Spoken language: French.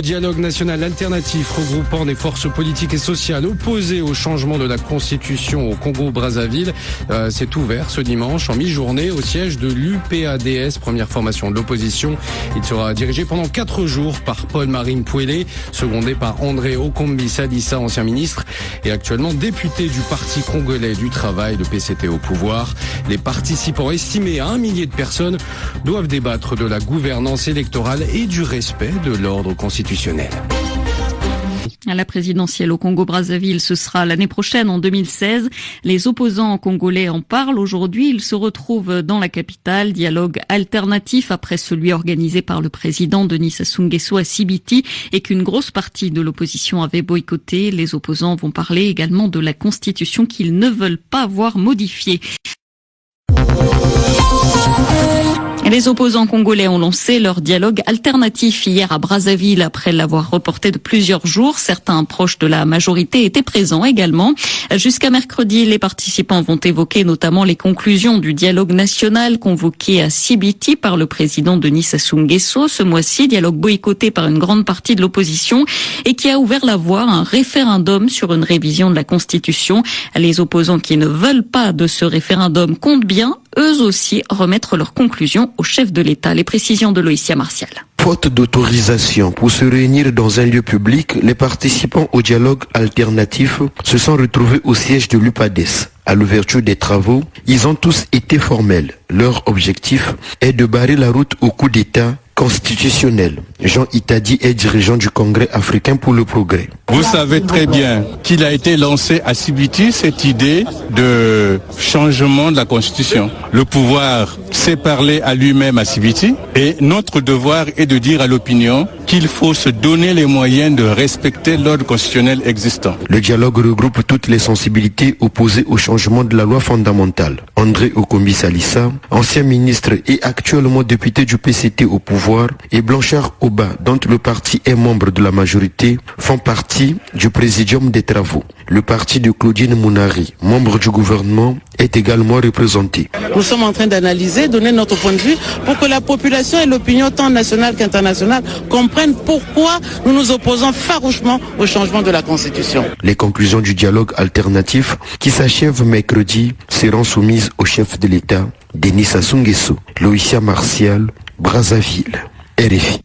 Le dialogue national alternatif regroupant des forces politiques et sociales opposées au changement de la constitution au Congo-Brazzaville s'est ouvert ce dimanche en mi-journée au siège de l'UPADS, première formation de l'opposition. Il sera dirigé pendant 4 jours par Paul-Marie Mpouélé, secondé par André Okombi Salissa, ancien ministre et actuellement député du Parti congolais du travail, le PCT au pouvoir. Les participants, estimés à 1 millier de personnes, doivent débattre de la gouvernance électorale et du respect de l'ordre constitutionnel. À la présidentielle au Congo-Brazzaville, ce sera l'année prochaine, en 2016. Les opposants congolais en parlent aujourd'hui. Ils se retrouvent dans la capitale. Dialogue alternatif après celui organisé par le président Denis Sassou Nguesso à Sibiti et qu'une grosse partie de l'opposition avait boycotté. Les opposants vont parler également de la constitution qu'ils ne veulent pas voir modifiée. Les opposants congolais ont lancé leur dialogue alternatif hier à Brazzaville après l'avoir reporté de plusieurs jours. Certains proches de la majorité étaient présents également. Jusqu'à mercredi, les participants vont évoquer notamment les conclusions du dialogue national convoqué à Sibiti par le président Denis Sassou Nguesso. Ce mois-ci, dialogue boycotté par une grande partie de l'opposition et qui a ouvert la voie à un référendum sur une révision de la Constitution. Les opposants qui ne veulent pas de ce référendum comptent bien, eux aussi, remettre leurs conclusions au chef de l'État. Les précisions de Loïcia Martial. Faute d'autorisation pour se réunir dans un lieu public, les participants au dialogue alternatif se sont retrouvés au siège de l'UPADS. À l'ouverture des travaux, ils ont tous été formels. Leur objectif est de barrer la route au coup d'État constitutionnel. Jean Itadi est dirigeant du Congrès africain pour le progrès. Vous savez très bien qu'il a été lancé à Sibiti cette idée de changement de la Constitution. Le pouvoir s'est parlé à lui-même à Sibiti et notre devoir est de dire à l'opinion qu'il faut se donner les moyens de respecter l'ordre constitutionnel existant. Le dialogue regroupe toutes les sensibilités opposées au changement de la loi fondamentale. André Okombi Salissa, ancien ministre et actuellement député du PCT au pouvoir, et Blanchard Oba, dont le parti est membre de la majorité, font partie du présidium des travaux. Le parti de Claudine Mounari, membre du gouvernement, est également représenté. Nous sommes en train d'analyser, donner notre point de vue pour que la population et l'opinion tant nationale qu'internationale comprennent pourquoi nous nous opposons farouchement au changement de la Constitution. Les conclusions du dialogue alternatif, qui s'achève mercredi, seront soumises au chef de l'État, Denis Sassou Nguesso. Loïcia Martial, Brazzaville, RFI.